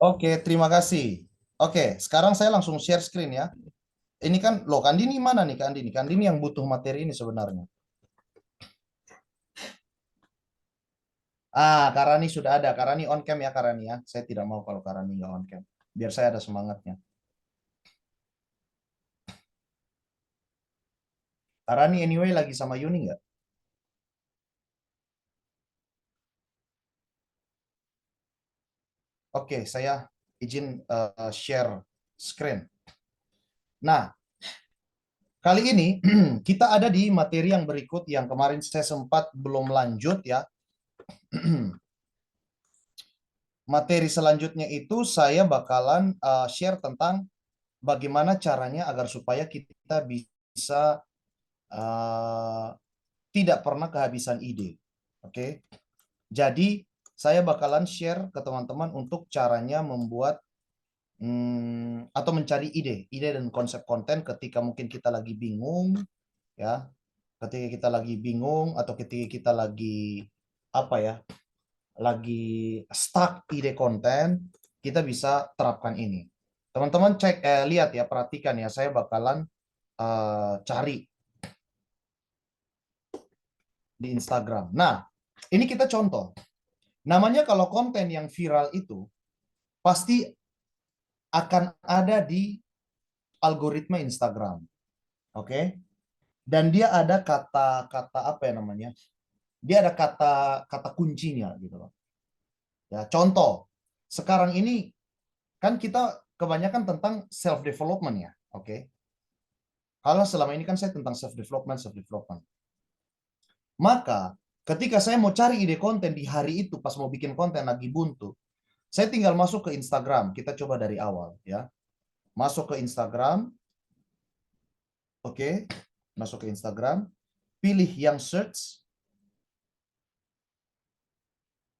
Oke, terima kasih. Oke, sekarang saya langsung share screen ya. Ini kan, loh Kandini mana nih Kandini? Kandini yang butuh materi ini sebenarnya. Karani sudah ada. Karani on cam ya Karani ya. Saya tidak mau kalau Karani nggak on cam. Biar saya ada semangatnya. Karani anyway lagi sama Yuni nggak? Oke, saya izin share screen. Nah, kali ini kita ada di materi yang berikut yang kemarin saya sempat belum lanjut ya. Materi selanjutnya itu saya bakalan share tentang bagaimana caranya agar supaya kita bisa uh, tidak pernah kehabisan ide. Oke, jadi saya bakalan share ke teman-teman untuk caranya membuat atau mencari ide dan konsep konten ketika mungkin kita lagi bingung, ya, ketika kita lagi bingung atau ketika kita lagi apa ya, lagi stuck ide konten, kita bisa terapkan ini. Teman-teman cek, lihat ya, perhatikan ya, saya bakalan cari di Instagram. Nah, ini kita contoh. Namanya kalau konten yang viral itu pasti akan ada di algoritma Instagram. Oke? Dan dia ada kata-kata apa ya namanya? Dia ada kata-kata kuncinya gitu loh. Ya, contoh. Sekarang ini kan kita kebanyakan tentang self development ya. Oke? Kalau selama ini kan saya tentang self development, self development. Maka ketika saya mau cari ide konten di hari itu pas mau bikin konten lagi buntu, saya tinggal masuk ke Instagram. Kita coba dari awal ya. Masuk ke Instagram, oke. Masuk ke Instagram, pilih yang search,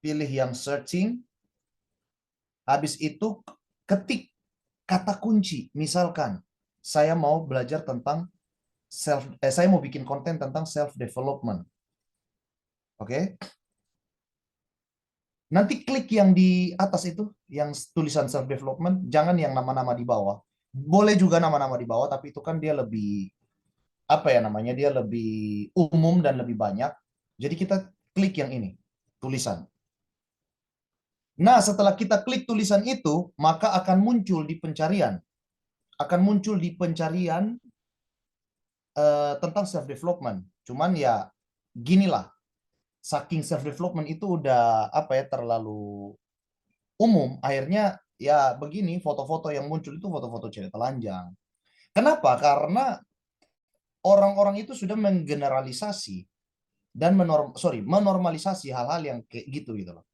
pilih yang searching. Habis itu ketik kata kunci. Misalkan saya mau belajar tentang saya mau bikin konten tentang self development. Oke. Nanti klik yang di atas itu, yang tulisan self development, jangan yang nama-nama di bawah. Boleh juga nama-nama di bawah, tapi itu kan dia lebih apa ya namanya? Dia lebih umum dan lebih banyak. Jadi kita klik yang ini, tulisan. Nah, setelah kita klik tulisan itu, maka akan muncul di pencarian. Akan muncul di pencarian tentang self development. Cuman ya ginilah, saking self development itu udah apa ya terlalu umum, akhirnya ya begini foto-foto yang muncul itu foto-foto cewek telanjang. Kenapa? Karena orang-orang itu sudah menggeneralisasi dan menormalisasi hal-hal yang kayak gitu gitu loh.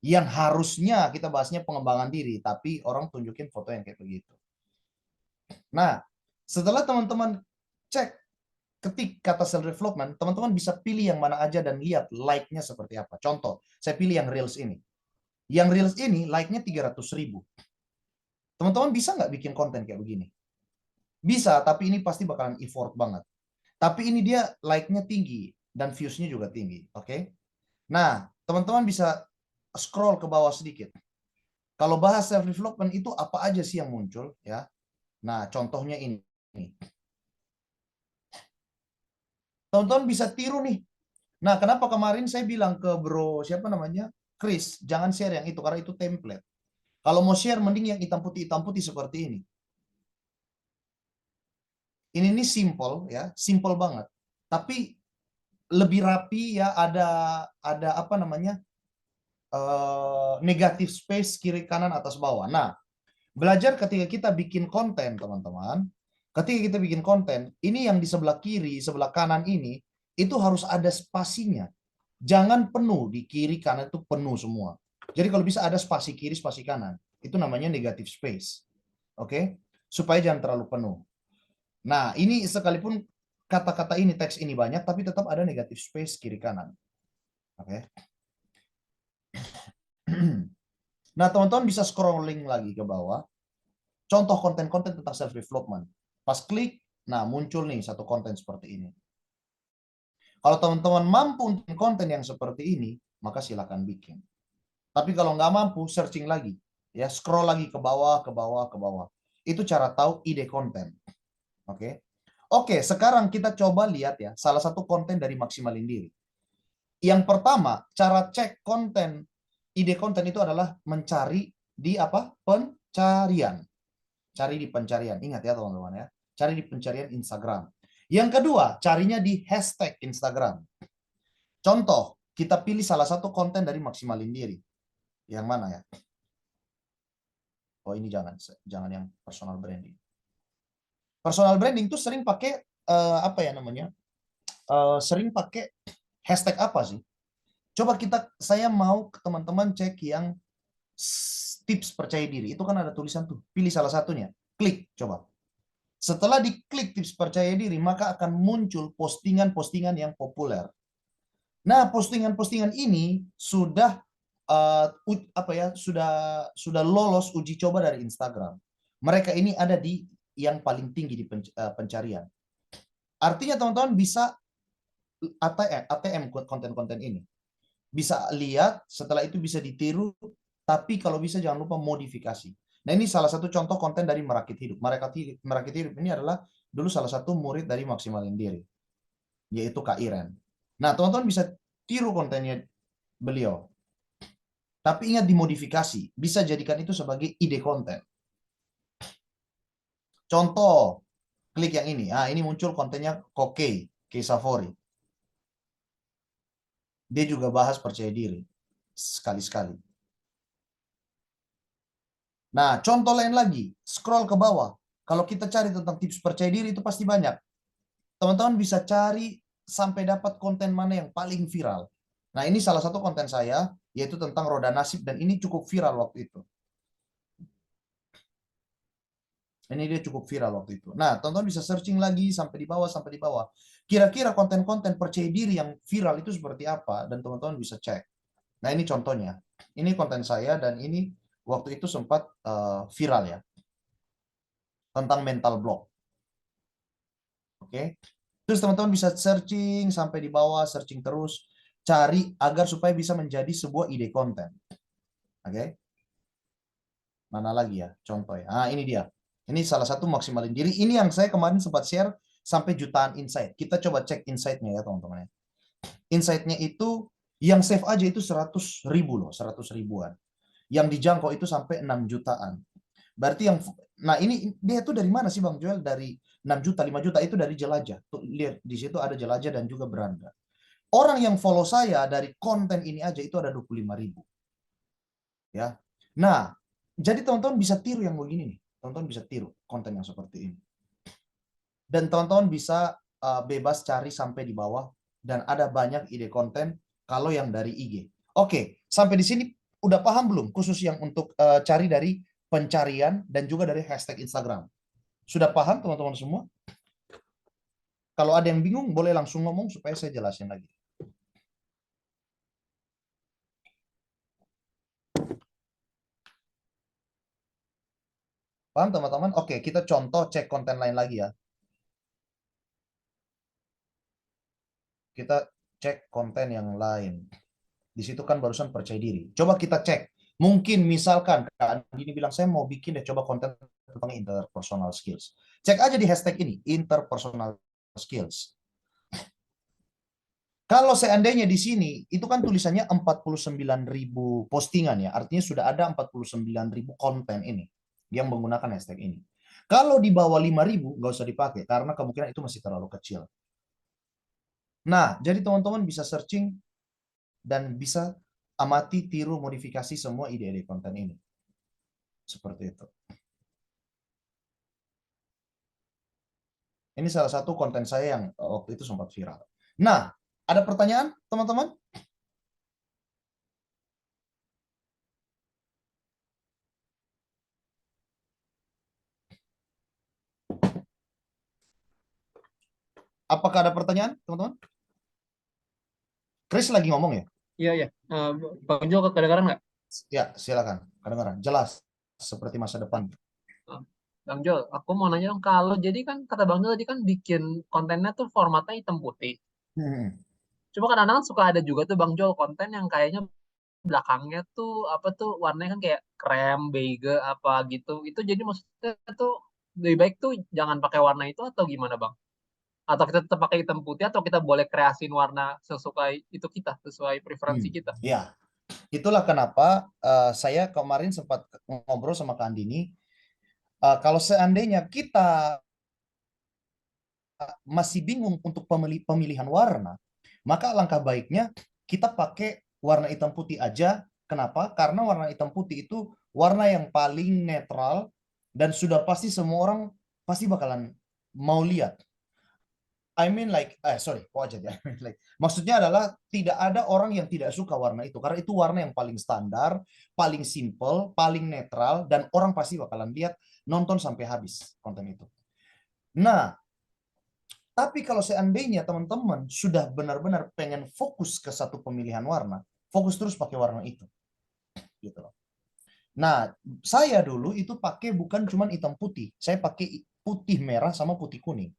Yang harusnya kita bahasnya pengembangan diri, tapi orang tunjukin foto yang kayak begitu. Nah, setelah teman-teman cek ketik kata self development, teman-teman bisa pilih yang mana aja dan lihat like-nya seperti apa. Contoh, saya pilih yang reels ini. Yang reels ini like-nya 300.000. Teman-teman bisa nggak bikin konten kayak begini? Bisa, tapi ini pasti bakalan effort banget. Tapi ini dia like-nya tinggi dan views-nya juga tinggi. Oke. Nah, teman-teman bisa scroll ke bawah sedikit. Kalau bahas self development itu apa aja sih yang muncul ya? Nah, contohnya ini. Teman-teman bisa tiru nih. Nah, kenapa kemarin saya bilang ke bro siapa namanya? Chris, jangan share yang itu karena itu template. Kalau mau share mending yang hitam putih seperti ini. Ini nih simple ya, simple banget. Tapi lebih rapi ya, ada apa namanya? Negatif space kiri kanan atas bawah. Nah, belajar ketika kita bikin konten, teman-teman. Ketika kita bikin konten, ini yang di sebelah kiri, sebelah kanan ini itu harus ada spasinya. Jangan penuh di kiri kanan itu penuh semua. Jadi kalau bisa ada spasi kiri, spasi kanan. Itu namanya negative space. Oke? Supaya jangan terlalu penuh. Nah, ini sekalipun kata-kata ini, teks ini banyak, tapi tetap ada negative space kiri kanan. Oke? Nah, teman-teman bisa scrolling lagi ke bawah. Contoh konten-konten tentang self development. Pas klik, nah muncul nih satu konten seperti ini. Kalau teman-teman mampu untuk konten yang seperti ini, maka silakan bikin. Tapi kalau nggak mampu, searching lagi, Ya, scroll lagi ke bawah, ke bawah, ke bawah. Itu cara tahu ide konten. Oke. Oke, sekarang kita coba lihat ya, salah satu konten dari Maksimalin Diri. Yang pertama, cara cek konten, ide konten itu adalah mencari di apa? Pencarian. Cari di pencarian. Ingat ya teman-teman ya. Cari di pencarian Instagram. Yang kedua, carinya di hashtag Instagram. Contoh, kita pilih salah satu konten dari Maksimalin Diri. Yang mana ya? Oh, ini jangan yang personal branding. Personal branding tuh sering pakai apa ya namanya? Sering pakai hashtag apa sih? Coba saya mau ke teman-teman cek yang tips percaya diri. Itu kan ada tulisan tuh. Pilih salah satunya. Klik, coba. Setelah diklik tips percaya diri, maka akan muncul postingan-postingan yang populer. Nah, postingan-postingan ini sudah apa ya? Sudah lolos uji coba dari Instagram. Mereka ini ada di yang paling tinggi di pencarian. Artinya teman-teman bisa ATM konten-konten ini. Bisa lihat, setelah itu bisa ditiru, tapi kalau bisa jangan lupa modifikasi. Nah, ini salah satu contoh konten dari Merakit Hidup. Merakit Hidup ini adalah dulu salah satu murid dari Maksimalin Diri, yaitu Kak Iren. Nah, teman-teman bisa tiru kontennya beliau. Tapi ingat dimodifikasi, bisa jadikan itu sebagai ide konten. Contoh, klik yang ini. Ah, ini muncul kontennya Koke, Kesafori. Dia juga bahas percaya diri. Sekali-sekali. Nah, contoh lain lagi, scroll ke bawah. Kalau kita cari tentang tips percaya diri itu pasti banyak. Teman-teman bisa cari sampai dapat konten mana yang paling viral. Nah, ini salah satu konten saya, yaitu tentang roda nasib, dan ini cukup viral waktu itu. Ini dia cukup viral waktu itu. Nah, teman-teman bisa searching lagi sampai di bawah, sampai di bawah. Kira-kira konten-konten percaya diri yang viral itu seperti apa, dan teman-teman bisa cek. Nah, ini contohnya. Ini konten saya, dan ini waktu itu sempat viral ya. Tentang mental block. Oke. Terus teman-teman bisa searching sampai di bawah, searching terus, cari agar supaya bisa menjadi sebuah ide konten. Oke. Mana lagi ya contoh ya. Nah, ini dia. Ini salah satu Maksimalin Diri. Ini yang saya kemarin sempat share sampai jutaan insight. Kita coba cek insight-nya ya teman-teman ya. Insight-nya itu yang save aja itu 100.000 loh, 100 ribuan. Yang dijangkau itu sampai 6 jutaan. Berarti yang nah ini dia itu dari mana sih Bang Joel? Dari 6 juta, 5 juta itu dari Jelajah. Tuh, lihat di situ ada Jelajah dan juga Beranda. Orang yang follow saya dari konten ini aja itu ada 25.000. Ya. Nah, jadi teman-teman bisa tiru yang begini nih. Teman-teman bisa tiru konten yang seperti ini. Dan teman-teman bisa bebas cari sampai di bawah, dan ada banyak ide konten kalau yang dari IG. Oke, sampai di sini udah paham belum? Khusus yang untuk cari dari pencarian dan juga dari hashtag Instagram. Sudah paham teman-teman semua? Kalau ada yang bingung boleh langsung ngomong supaya saya jelasin lagi. Paham teman-teman? Oke, kita contoh cek konten lain lagi ya. Kita cek konten yang lain. Di situ kan barusan percaya diri. Coba kita cek. Mungkin misalkan Kak Andini bilang saya mau bikin deh coba konten tentang interpersonal skills. Cek aja di hashtag ini, interpersonal skills. Kalau seandainya di sini, itu kan tulisannya 49.000 postingan ya. Artinya sudah ada 49.000 konten ini yang menggunakan hashtag ini. Kalau di bawah 5.000, nggak usah dipakai karena kemungkinan itu masih terlalu kecil. Nah, jadi teman-teman bisa searching dan bisa amati, tiru, modifikasi semua ide-ide konten ini. Seperti itu. Ini salah satu konten saya yang waktu itu sempat viral. Nah, ada pertanyaan teman-teman? Apakah ada pertanyaan teman-teman? Chris lagi ngomong ya? Iya, iya. Bang Jo, kedengaran nggak? Ya, silakan. Kedengaran. Jelas. Seperti masa depan. Eh, Bang Jo, aku mau nanya dong, kalau jadi kan kata Bang Jo tadi kan bikin kontennya tuh formatnya hitam putih. Hmm. Cuma kadang-kadang suka ada juga tuh Bang Jo konten yang kayaknya belakangnya tuh apa tuh warnanya kan kayak krem, beige apa gitu. Itu jadi maksudnya tuh lebih baik tuh jangan pakai warna itu atau gimana Bang? Atau kita tetap pakai hitam putih atau kita boleh kreasin warna sesuai itu kita, sesuai preferensi kita. Ya, itulah kenapa saya kemarin sempat ngobrol sama Kak Andini. Kalau seandainya kita masih bingung untuk pemilihan warna, maka alangkah baiknya kita pakai warna hitam putih aja. Kenapa? Karena warna hitam putih itu warna yang paling netral dan sudah pasti semua orang pasti bakalan mau lihat. I mean like, sorry, kok aja ya. Like, maksudnya adalah tidak ada orang yang tidak suka warna itu karena itu warna yang paling standar, paling simple, paling netral dan orang pasti bakalan lihat, nonton sampai habis konten itu. Nah, tapi kalau seandainya teman-teman sudah benar-benar pengen fokus ke satu pemilihan warna, fokus terus pakai warna itu, gitu loh. Nah, saya dulu itu pakai bukan cuma hitam putih, saya pakai putih merah sama putih kuning.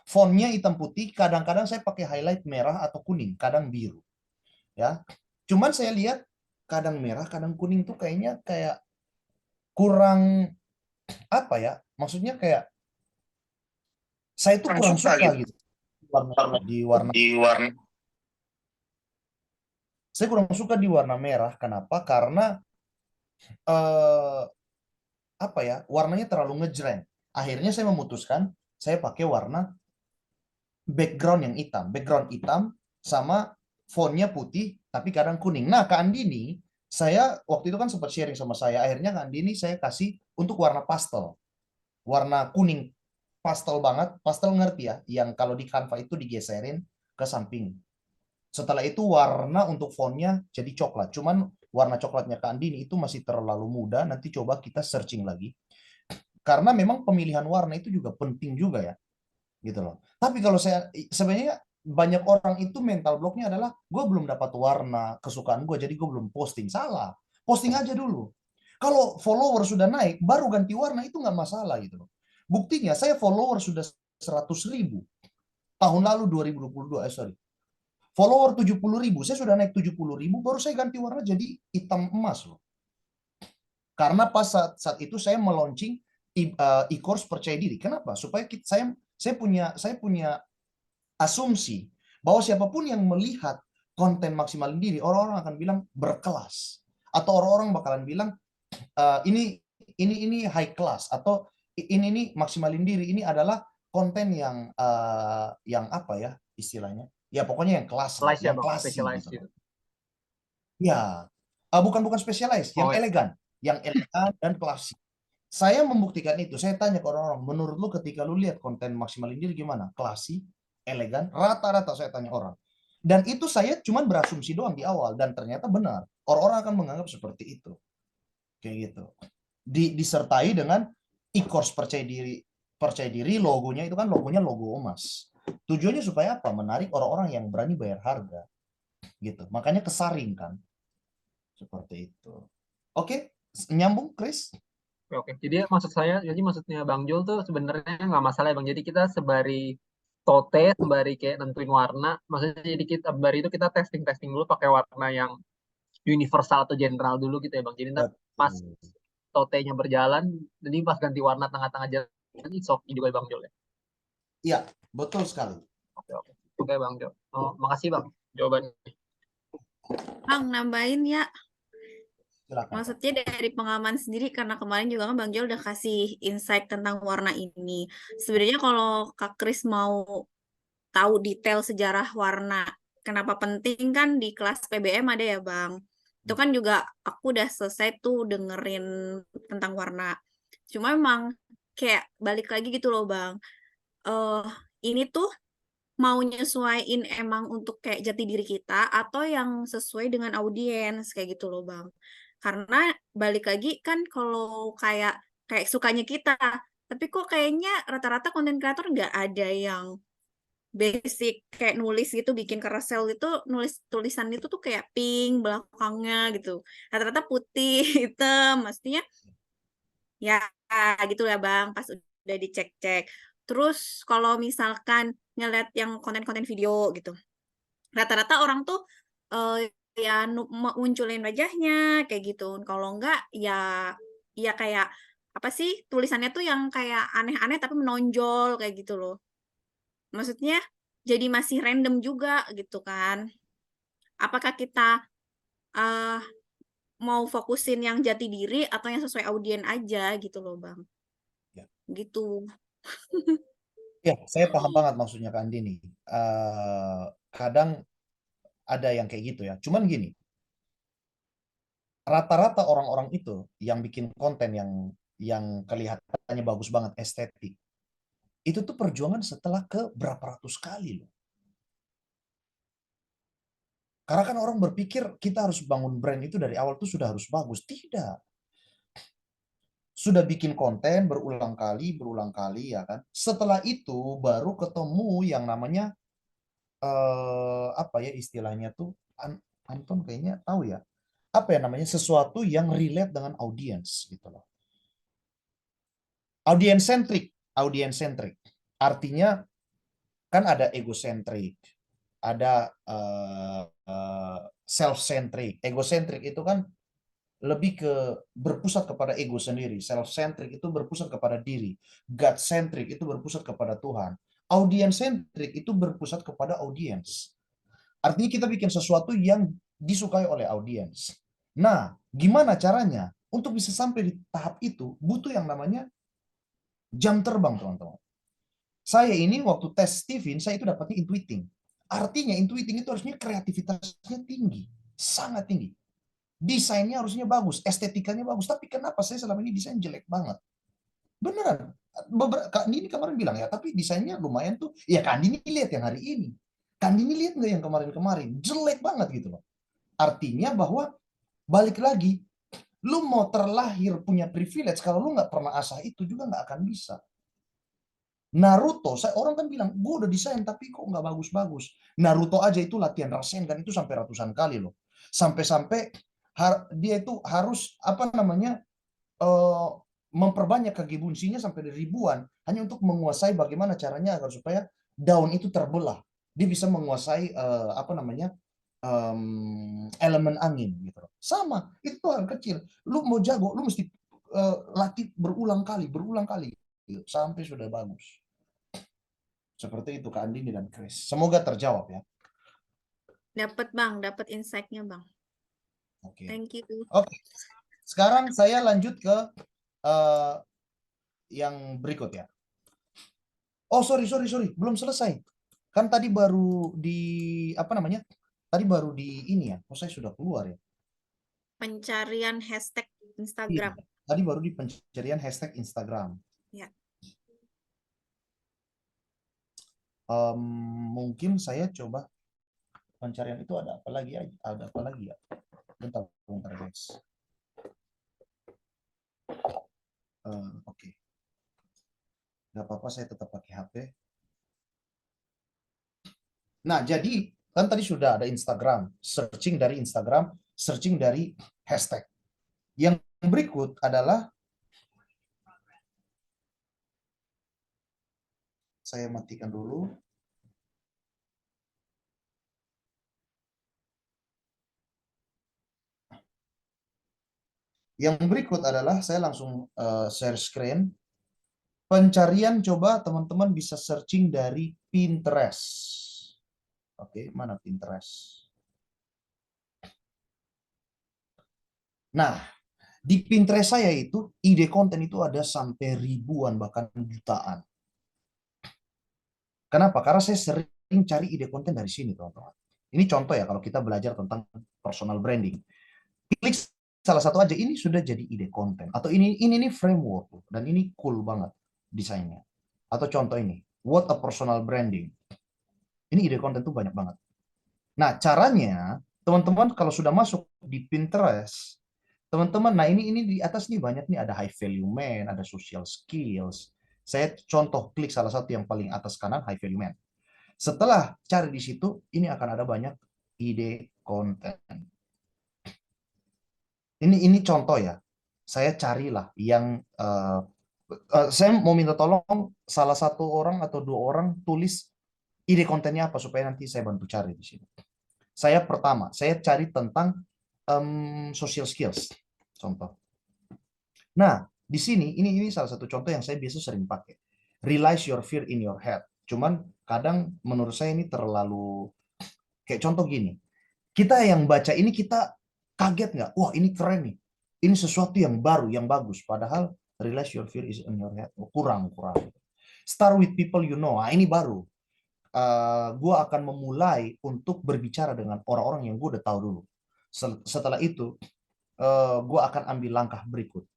Fontnya hitam putih, kadang-kadang saya pakai highlight merah atau kuning, kadang biru, ya. Cuman saya lihat kadang merah, kadang kuning tuh kayaknya kayak kurang apa ya? Maksudnya kayak saya tuh kurang suka suka gitu gitu warna warna di warna. di warna. Saya kurang suka di warna merah. Kenapa? Karena eh, apa ya? Warnanya terlalu ngejreng. Akhirnya saya memutuskan saya pakai warna background yang hitam. Background hitam sama fontnya putih tapi kadang kuning. Nah, Kak Andini, saya waktu itu kan sempat sharing sama saya. Akhirnya Kak Andini saya kasih untuk warna pastel. Warna kuning pastel banget. Pastel ngerti ya? Yang kalau di Canva itu digeserin ke samping. Setelah itu warna untuk fontnya jadi coklat. Cuman warna coklatnya Kak Andini itu masih terlalu muda. Nanti coba kita searching lagi. Karena memang pemilihan warna itu juga penting juga ya. Gitu loh. Tapi kalau saya sebenarnya banyak orang itu mental blocknya adalah gue belum dapat warna kesukaan gue jadi gue belum posting. Salah. Posting aja dulu. Kalau follower sudah naik baru ganti warna itu nggak masalah gitu loh. Buktinya saya follower sudah 100.000 tahun lalu 2022 sorry. Follower 70.000 saya sudah naik 70.000 baru saya ganti warna jadi hitam emas loh. Karena pas saat itu saya meluncing e-course percaya diri. Kenapa? Supaya saya punya asumsi bahwa siapapun yang melihat konten maksimalin diri, orang-orang akan bilang berkelas atau orang-orang bakalan bilang ini high class atau ini maksimalin diri ini adalah konten yang apa ya istilahnya? Ya pokoknya yang kelas lah, Specialize ya yang Bang, klasi specialize gitu loh. gitu. Ya, bukan specialized, Oh ya, yang elegan dan klasik. Saya membuktikan itu. Saya tanya ke orang-orang, menurut lu ketika lu lihat konten maksimalin diri gimana? Klasik, elegan, rata-rata saya tanya orang. Dan itu saya cuma berasumsi doang di awal dan ternyata benar. Orang-orang akan menganggap seperti itu. Kayak gitu. Disertai dengan e-course percaya diri logonya itu kan logonya logo emas. Tujuannya supaya apa? Menarik orang-orang yang berani bayar harga gitu. Makanya kesaring kan seperti itu. Oke, nyambung Chris? oke, oke. Jadi maksudnya Bang Jul tuh sebenarnya nggak masalah ya Bang. Jadi kita sembari kayak nentuin warna. Maksudnya jadi kita sembari itu kita testing dulu pakai warna yang universal atau general dulu gitu ya Bang. Jadi ntar pas Betul. totenya berjalan, jadi pas ganti warna tengah-tengah jalan, it's okay juga ya Bang Jul ya. Iya, betul sekali. Oke, oke. Oke Bang Jul. Oh, makasih Bang jawabannya. Bang, nambahin ya. Silakan, Kak. Maksudnya dari pengalaman sendiri, karena kemarin juga kan Bang Jol udah kasih insight tentang warna ini. Sebenarnya kalau Kak Kris mau tahu detail sejarah warna, kenapa penting kan di kelas PBM ada ya Bang. Itu kan juga aku udah selesai tuh dengerin tentang warna. Cuma emang kayak balik lagi gitu loh Bang. eh ini tuh mau nyesuaiin emang untuk kayak jati diri kita atau yang sesuai dengan audiens kayak gitu loh Bang. Karena balik lagi kan kalau kayak kayak sukanya kita, tapi kok kayaknya rata-rata konten kreator nggak ada yang basic kayak nulis gitu bikin carousel itu nulis tulisan itu tuh kayak pink belakangnya gitu. Rata-rata putih, hitam, maksudnya ya gitu ya Bang pas udah dicek-cek. Terus kalau misalkan ngeliat yang konten-konten video gitu. Rata-rata orang tuh eh, ya munculin wajahnya kayak gitu. Kalau enggak ya kayak apa sih tulisannya tuh yang kayak aneh-aneh tapi menonjol kayak gitu loh. Maksudnya jadi masih random juga gitu kan. Apakah kita eh mau fokusin yang jati diri atau yang sesuai audien aja gitu loh, Bang. Ya, Gitu. ya, saya paham banget maksudnya Kak Andi nih. Kadang ada yang kayak gitu ya. Cuman gini, rata-rata orang-orang itu yang bikin konten yang kelihatannya bagus banget estetik, itu tuh perjuangan setelah ke berapa ratus kali loh. Karena kan orang berpikir kita harus bangun brand itu dari awal tuh sudah harus bagus. Tidak. Sudah bikin konten berulang kali ya kan. Setelah itu baru ketemu yang namanya apa ya istilahnya tuh Anton kayaknya tahu ya. Apa ya namanya sesuatu yang relate dengan audiens gitu loh. Audience centric, audience centric. Artinya kan ada egocentrik, ada self-centric. Egocentrik itu kan lebih ke berpusat kepada ego sendiri. Self-centric itu berpusat kepada diri. God-centric itu berpusat kepada Tuhan. Audience-centric itu berpusat kepada audiens. Artinya kita bikin sesuatu yang disukai oleh audiens. Nah, gimana caranya? Untuk bisa sampai di tahap itu, butuh yang namanya jam terbang, teman-teman. Saya ini waktu tes Steven, saya itu dapatnya intuiting. Artinya intuiting itu harusnya kreativitasnya tinggi. Sangat tinggi. Desainnya harusnya bagus, estetikanya bagus. Tapi kenapa saya selama ini desain jelek banget? Beneran. Kak Dini kemarin bilang ya, tapi desainnya lumayan tuh. Ya Kak Dini lihat yang hari ini. Kak Dini lihat nggak yang kemarin-kemarin? Jelek banget gitu loh. Artinya bahwa balik lagi, lu mau terlahir punya privilege, kalau lu nggak pernah asah itu juga nggak akan bisa. Naruto, orang kan bilang, gue udah desain tapi kok nggak bagus-bagus. Naruto aja itu latihan Rasengan itu sampai ratusan kali loh. Sampai-sampai dia itu harus apa namanya memperbanyak kaki bunsinya sampai ribuan hanya untuk menguasai bagaimana caranya agar supaya daun itu terbelah. Dia bisa menguasai apa namanya elemen angin gitu. Sama, itu hal kecil. Lu mau jago, lu mesti latih berulang kali gitu, sampai sudah bagus. Seperti itu Kak Andini dan Chris. Semoga terjawab ya. Dapat Bang, dapat insight-nya Bang. Oke. Thank you. Oke. Sekarang saya lanjut ke yang berikut ya. Oh sorry, belum selesai. Kan tadi baru di apa namanya? Tadi baru di ini ya. Oh saya sudah keluar ya. Pencarian hashtag Iya. Instagram. Tadi baru di pencarian hashtag Instagram. Ya. Mungkin saya coba pencarian itu ada apa lagi ya? Ada apa lagi ya? Bentar guys. Oke. Gak apa-apa, saya tetap pakai HP. Nah, jadi kan tadi sudah ada Instagram, searching dari Instagram, searching dari hashtag. Yang berikut adalah saya matikan dulu. Yang berikut adalah saya langsung share screen. Pencarian coba teman-teman bisa searching dari Pinterest. Oke, mana Pinterest? Nah, di Pinterest saya itu ide konten itu ada sampai ribuan bahkan jutaan. Kenapa? Karena saya sering cari ide konten dari sini, teman-teman. Ini contoh ya kalau kita belajar tentang personal branding. Klik salah satu aja, ini sudah jadi ide konten. Atau ini framework dan ini cool banget desainnya. Atau contoh ini, what a personal branding. Ini ide konten tuh banyak banget. Nah, caranya teman-teman kalau sudah masuk di Pinterest, teman-teman, nah ini di atas nih banyak nih, ada high value man, ada social skills. Saya contoh klik salah satu yang paling atas kanan, high value man. Setelah cari di situ, ini akan ada banyak ide konten. Ini contoh ya. Saya carilah yang saya mau minta tolong salah satu orang atau dua orang tulis ide kontennya apa supaya nanti saya bantu cari di sini. pertama, saya cari tentang social skills. Contoh. Nah, di sini ini salah satu contoh yang saya biasa sering pakai. Realize your fear in your head. Cuman kadang menurut saya ini terlalu kayak contoh gini. Kita yang baca ini kita kaget nggak? Wah, ini keren nih. Ini sesuatu yang baru, yang bagus. Padahal realize your fear is in your head. Oh, kurang. Start with people you know. Nah, ini baru. Gue akan memulai untuk berbicara dengan orang-orang yang gue udah tahu dulu. Setelah itu, gue akan ambil langkah berikut.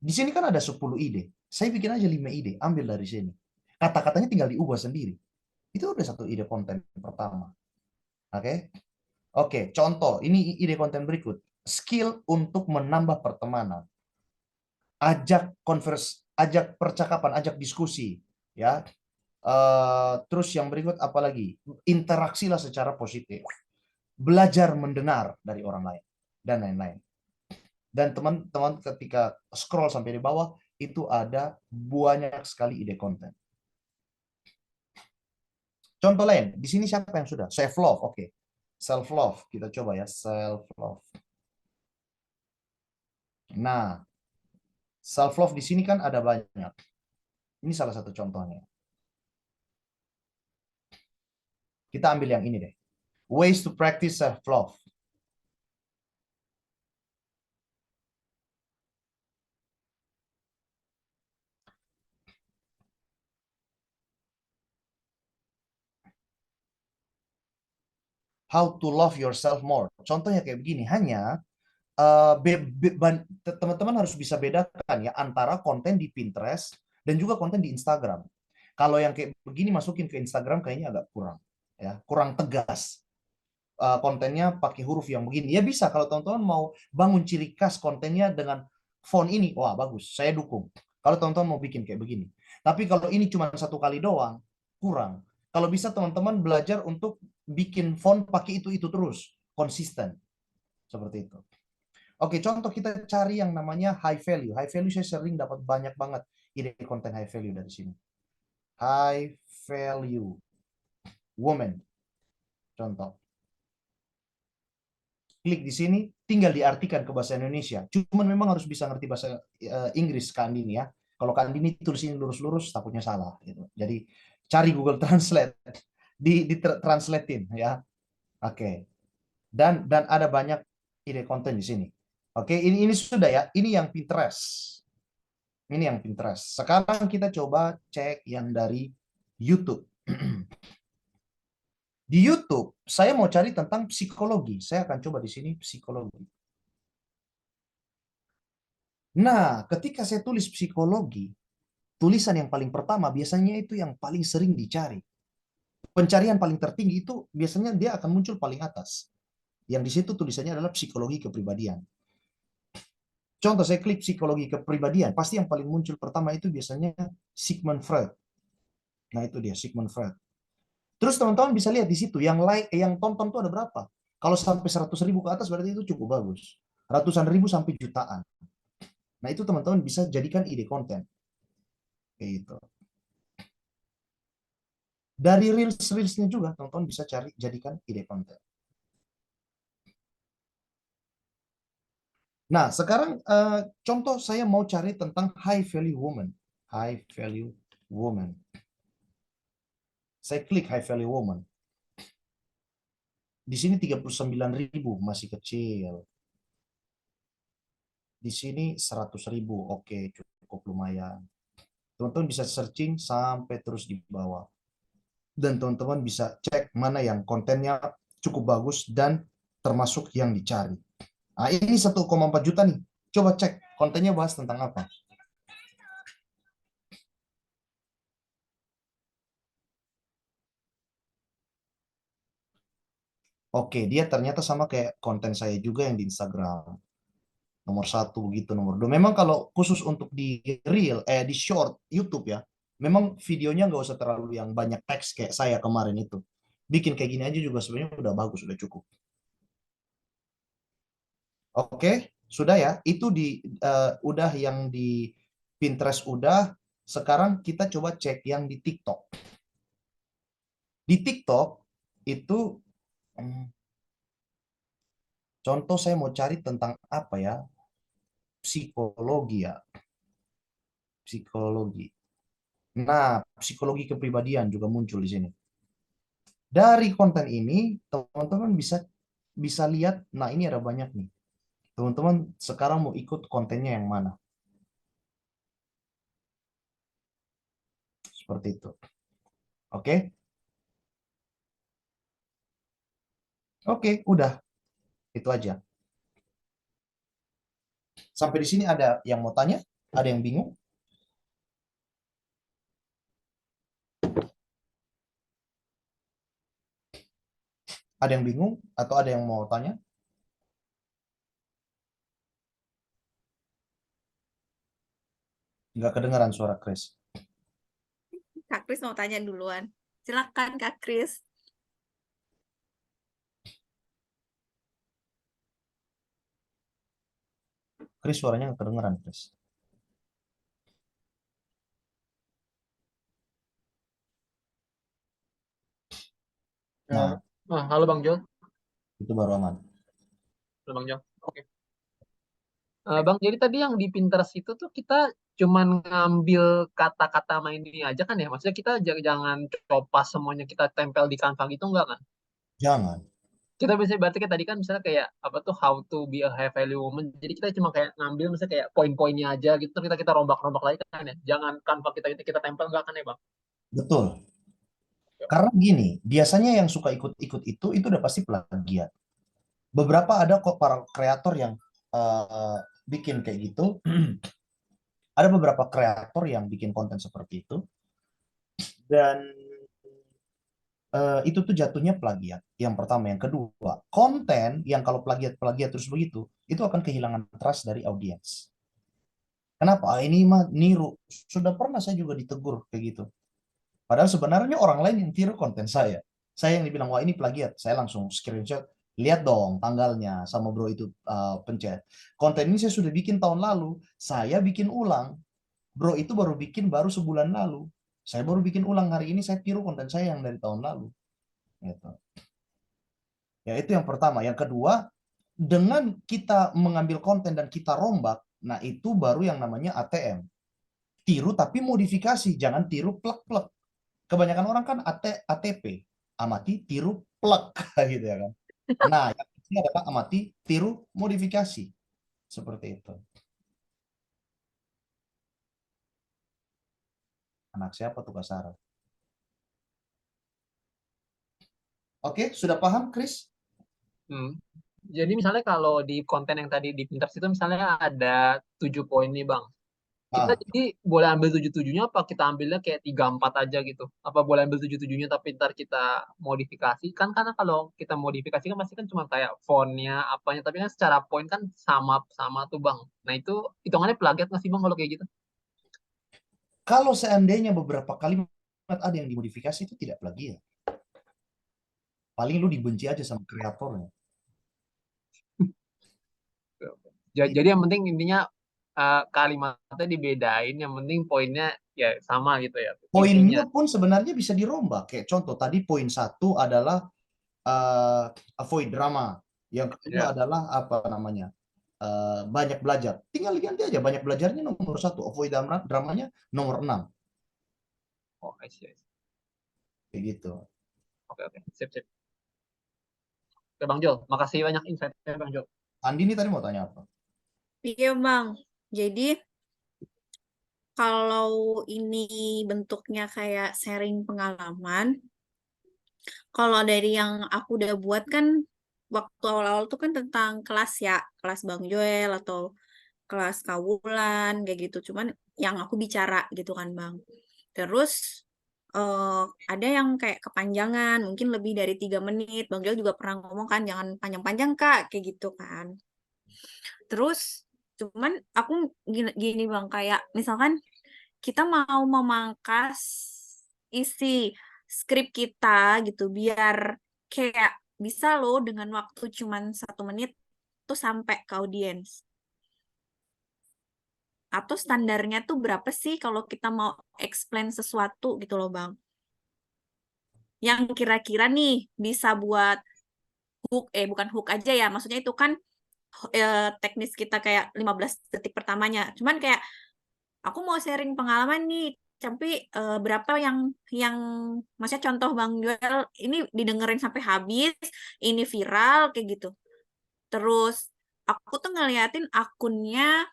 Di sini kan ada 10 ide. Saya bikin aja 5 ide, ambil dari sini. Kata-katanya tinggal diubah sendiri. Itu udah satu ide konten pertama. Oke? Oke, contoh. Ini ide konten berikut. Skill untuk menambah pertemanan. Ajak percakapan, ajak diskusi. Ya. Terus yang berikut apa lagi? Interaksilah secara positif. Belajar mendengar dari orang lain. Dan lain-lain. Dan teman-teman ketika scroll sampai di bawah, itu ada banyak sekali ide konten. Contoh lain, di sini siapa yang sudah? Self love, oke. Self love, kita coba ya, self love. Nah, self love di sini kan ada banyak. Ini salah satu contohnya. Kita ambil yang ini deh. Ways to practice self love. How to love yourself more. Contohnya kayak begini, hanya teman-teman harus bisa bedakan ya antara konten di Pinterest dan juga konten di Instagram. Kalau yang kayak begini masukin ke Instagram kayaknya agak kurang, ya, kurang tegas. Kontennya pakai huruf yang begini. Ya bisa kalau teman-teman mau bangun ciri khas kontennya dengan font ini, wah bagus, saya dukung. Kalau teman-teman mau bikin kayak begini. Tapi kalau ini cuma satu kali doang, kurang. Kalau bisa teman-teman belajar untuk bikin font pakai itu terus, konsisten. Seperti itu. Oke, contoh kita cari yang namanya high value. High value saya sering dapat banyak banget ide konten high value dari sini. High value woman. Contoh. Klik di sini, tinggal diartikan ke bahasa Indonesia. Cuman memang harus bisa ngerti bahasa Inggris Kak Andini ya. Kalau Kak Andini tulis ini lurus-lurus, takutnya salah. Gitu. Jadi cari Google Translate, di translatein ya. Oke. Dan ada banyak ide konten di sini. Oke, ini sudah ya. Ini yang Pinterest. Ini yang Pinterest. Sekarang kita coba cek yang dari YouTube. Di YouTube, saya mau cari tentang psikologi. Saya akan coba di sini psikologi. Nah, ketika saya tulis psikologi, tulisan yang paling pertama biasanya itu yang paling sering dicari. Pencarian paling tertinggi itu biasanya dia akan muncul paling atas. Yang di situ tulisannya adalah psikologi kepribadian. Contoh saya klik psikologi kepribadian, pasti yang paling muncul pertama itu biasanya Sigmund Freud. Nah itu dia Sigmund Freud. Terus teman-teman bisa lihat di situ yang yang tonton tuh ada berapa. Kalau sampai 100.000 ke atas berarti itu cukup bagus. Ratusan ribu sampai jutaan. Nah itu teman-teman bisa jadikan ide konten. Kayak gitu. Dari reels-reelsnya juga teman-teman bisa jadikan ide konten. Nah, sekarang contoh saya mau cari tentang high value woman. High value woman. Saya klik high value woman. Di sini 39.000 masih kecil. Di sini 100.000. Oke, cukup lumayan. Teman-teman bisa searching sampai terus di bawah. Dan teman-teman bisa cek mana yang kontennya cukup bagus dan termasuk yang dicari. Nah, ini 1,4 juta nih. Coba cek kontennya bahas tentang apa. Oke, dia ternyata sama kayak konten saya juga yang di Instagram. Nomor 1 begitu, nomor 2. Memang kalau khusus untuk di reel, di short YouTube ya, memang videonya nggak usah terlalu yang banyak teks kayak saya kemarin itu. Bikin kayak gini aja juga sebenarnya udah bagus, udah cukup. Oke, sudah ya. Itu udah yang di Pinterest udah. Sekarang kita coba cek yang di TikTok. Di TikTok itu Contoh saya mau cari tentang apa ya? Psikologi ya, psikologi. Nah, psikologi kepribadian juga muncul di sini. Dari konten ini, teman-teman bisa bisa lihat, nah ini ada banyak nih. Teman-teman sekarang mau ikut kontennya yang mana? Seperti itu. Oke? Oke, udah. Itu aja. Sampai di sini ada yang mau tanya? Ada yang bingung? Ada yang bingung? Atau ada yang mau tanya? Nggak kedengaran suara Chris. Kak Kris mau tanya duluan. Silakan Kak Kris. Chris suaranya nggak kedengaran, Chris. Nah, Halo Bang Jol. itu baru aman. Halo Bang Jol. Oke. Bang, jadi tadi yang di Pinterest itu tuh kita cuman ngambil kata-kata main ini aja kan ya? Maksudnya kita jangan copas semuanya kita tempel di Canva gitu enggak kan? Jangan. Kita bisa berarti kayak tadi kan misalnya kayak apa tuh how to be a high value woman. Jadi kita cuma kayak ngambil misalnya kayak poin-poinnya aja gitu terus kita rombak-rombak lagi kan ya. Jangan Canva kita tempel enggak kan ya, Bang? Betul. Karena gini, biasanya yang suka ikut-ikut itu udah pasti plagiat. Beberapa ada kok para kreator yang bikin kayak gitu. Ada beberapa kreator yang bikin konten seperti itu. Dan itu tuh jatuhnya plagiat. Yang pertama, yang kedua, konten yang kalau plagiat-plagiat terus begitu, itu akan kehilangan trust dari audiens. Kenapa? Ah, ini mah niru. Sudah pernah saya juga ditegur kayak gitu. Padahal sebenarnya orang lain yang tiru konten saya. Saya yang dibilang, wah ini plagiat. Saya langsung screenshot. Lihat dong tanggalnya sama bro itu pencet. Konten ini saya sudah bikin tahun lalu. Saya bikin ulang. Bro itu baru bikin baru sebulan lalu. Saya baru bikin ulang hari ini. Saya tiru konten saya yang dari tahun lalu. Gitu. Ya itu yang pertama. Yang kedua, dengan kita mengambil konten dan kita rombak, nah itu baru yang namanya ATM. Tiru tapi modifikasi, jangan tiru plek-plek. Kebanyakan orang kan ATP, amati, tiru, plek, gitu ya kan. Nah, yang ini adalah amati, tiru, modifikasi. Seperti itu. Anak siapa tuh Kak Sarah? Oke, sudah paham, Chris? Hmm. Jadi misalnya kalau di konten yang tadi di Pinterest itu misalnya ada 7 poin nih Bang. Kita Ah, jadi boleh ambil 7-7-nya apa kita ambilnya kayak 3-4 aja gitu? Apa boleh ambil 7-7-nya tapi ntar kita modifikasi? Kan karena kalau kita modifikasi kan pasti kan cuma kayak fontnya, apanya. Tapi kan secara poin kan sama tuh Bang. Nah itu hitungannya plagiat nggak sih Bang kalau kayak gitu? kalau seandainya beberapa kalimat ada yang dimodifikasi itu tidak plagiat. Paling lu dibenci aja sama kreatornya. Jadi yang penting intinya kalimatnya dibedain, yang penting poinnya ya sama gitu ya intinya. Poinnya pun sebenarnya bisa dirombak. Kayak contoh tadi poin satu adalah uh, avoid drama. Yang kedua Ya. adalah apa namanya? Banyak belajar. Tinggal ganti aja banyak belajarnya nomor satu, avoid dramanya nomor 6. Oh, I see, I see. Kayak gitu. Oke, oke. Sip, sip. Oke, Bang Jol. Makasih banyak insight-nya, Bang Jol. Andi ini tadi mau tanya apa? Iya Bang. Jadi kalau ini bentuknya kayak sharing pengalaman, kalau dari yang aku udah buat kan waktu awal-awal tuh kan tentang kelas ya, kelas Bang Joel atau kelas Kawulan kayak gitu. Cuman yang aku bicara gitu kan Bang. Terus eh, ada yang kayak kepanjangan, mungkin lebih dari 3 menit. Bang Joel juga pernah ngomong kan, jangan panjang-panjang Kak, kayak gitu kan. Terus cuman aku gini Bang, kayak misalkan kita mau memangkas isi skrip kita gitu biar kayak bisa loh dengan waktu cuman 1 menit tuh sampai ke audiens. Atau standarnya tuh berapa sih kalau kita mau explain sesuatu gitu loh Bang. Yang kira-kira nih bisa buat bukan hook aja ya, maksudnya itu kan teknis kita kayak 15 detik pertamanya. Cuman kayak aku mau sharing pengalaman nih, tapi berapa yang maksudnya contoh Bang Joel ini didengerin sampai habis, ini viral kayak gitu. Terus aku tuh ngeliatin akunnya,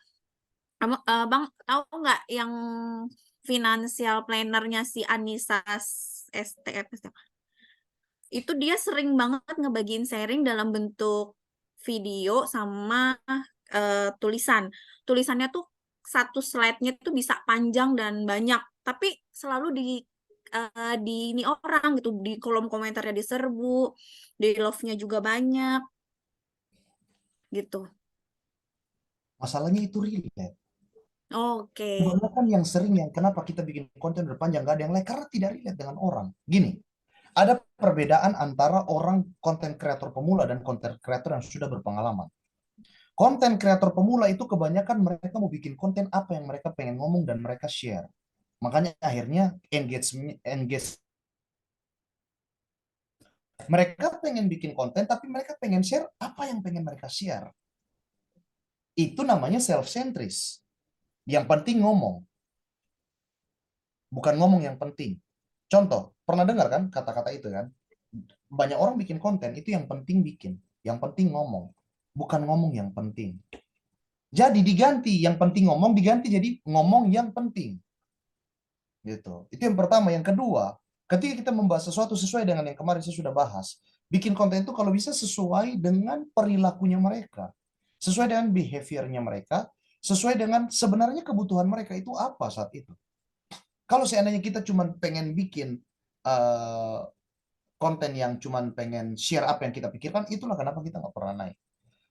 Bang tahu nggak yang financial planner-nya si Anissa STF itu dia sering banget ngebagiin sharing dalam bentuk video sama tulisan. Tulisannya tuh satu slide-nya tuh bisa panjang dan banyak, tapi selalu di ini orang gitu, di kolom komentarnya diserbu, di love-nya juga banyak gitu. Masalahnya itu relate. Oke. Kebanyakan yang sering yang kenapa kita bikin konten berpanjang gak ada yang like karena tidak relate dengan orang. Gini, ada perbedaan antara orang konten kreator pemula dan konten kreator yang sudah berpengalaman. Konten kreator pemula itu kebanyakan mereka mau bikin konten apa yang mereka pengen ngomong dan mereka share. Makanya akhirnya engage mereka pengen bikin konten tapi mereka pengen share apa yang pengen mereka share. Itu namanya self-centris. Yang penting ngomong. Bukan ngomong yang penting. Contoh, pernah dengar kan kata-kata itu kan? Banyak orang bikin konten itu yang penting bikin, yang penting ngomong, bukan ngomong yang penting. Jadi diganti yang penting ngomong diganti jadi ngomong yang penting. Gitu. Itu yang pertama. Yang kedua, ketika kita membahas sesuatu sesuai dengan yang kemarin saya sudah bahas, bikin konten itu kalau bisa sesuai dengan perilakunya mereka, sesuai dengan behaviornya mereka, sesuai dengan sebenarnya kebutuhan mereka itu apa saat itu. Kalau seandainya kita cuma pengen bikin konten yang cuma pengen share apa yang kita pikirkan, itulah kenapa kita nggak pernah naik.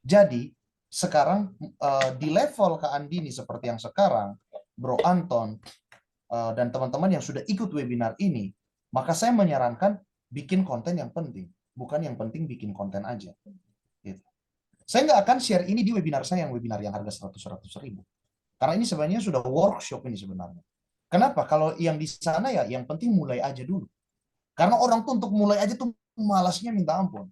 Jadi sekarang di level Kak Andini seperti yang sekarang, Bro Anton dan teman-teman yang sudah ikut webinar ini, maka saya menyarankan bikin konten yang penting, bukan yang penting bikin konten aja. Gitu. Saya nggak akan share ini di webinar saya yang harga 100 ribu. Karena ini sebenarnya sudah workshop ini sebenarnya. Kenapa? Kalau yang di sana ya yang penting mulai aja dulu. Karena orang tuh untuk mulai aja tuh malasnya minta ampun.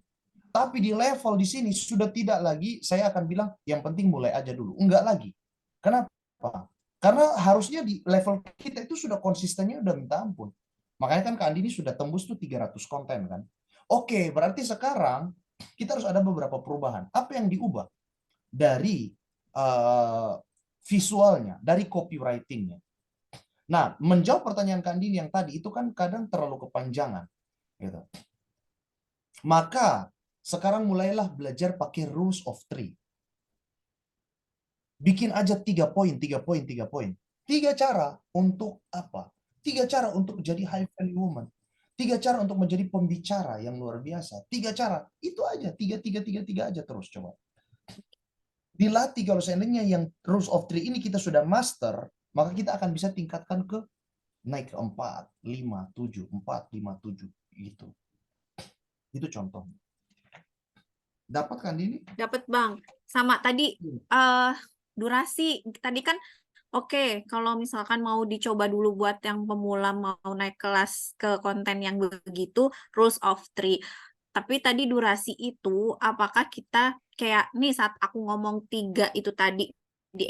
Tapi di level di sini sudah tidak lagi saya akan bilang yang penting mulai aja dulu. Enggak lagi. Kenapa? Karena harusnya di level kita itu sudah konsistennya udah minta ampun. Makanya kan Kak Andi ini sudah tembus tuh 300 konten kan. Oke, berarti sekarang kita harus ada beberapa perubahan. Apa yang diubah? Dari visualnya, dari copywritingnya. Nah, menjawab pertanyaan Kak Andini yang tadi itu kan kadang terlalu kepanjangan, gitu. Maka sekarang mulailah belajar pakai rules of three. Bikin aja 3 poin, 3 poin, 3 poin. 3 cara untuk apa? 3 cara untuk jadi high value woman. 3 cara untuk menjadi pembicara yang luar biasa. 3 cara, itu aja. 3 aja terus coba. Dilatih kalau seandainya yang rules of three ini kita sudah master, maka kita akan bisa tingkatkan ke naik ke 4, 5, 7, 4, 5, 7 gitu. Itu contoh. Dapat kan ini? Dapat Bang. Sama tadi durasi tadi kan oke, kalau misalkan mau dicoba dulu buat yang pemula mau naik kelas ke konten yang begitu, rules of three. Tapi tadi durasi itu, apakah kita kayak nih saat aku ngomong 3 itu tadi di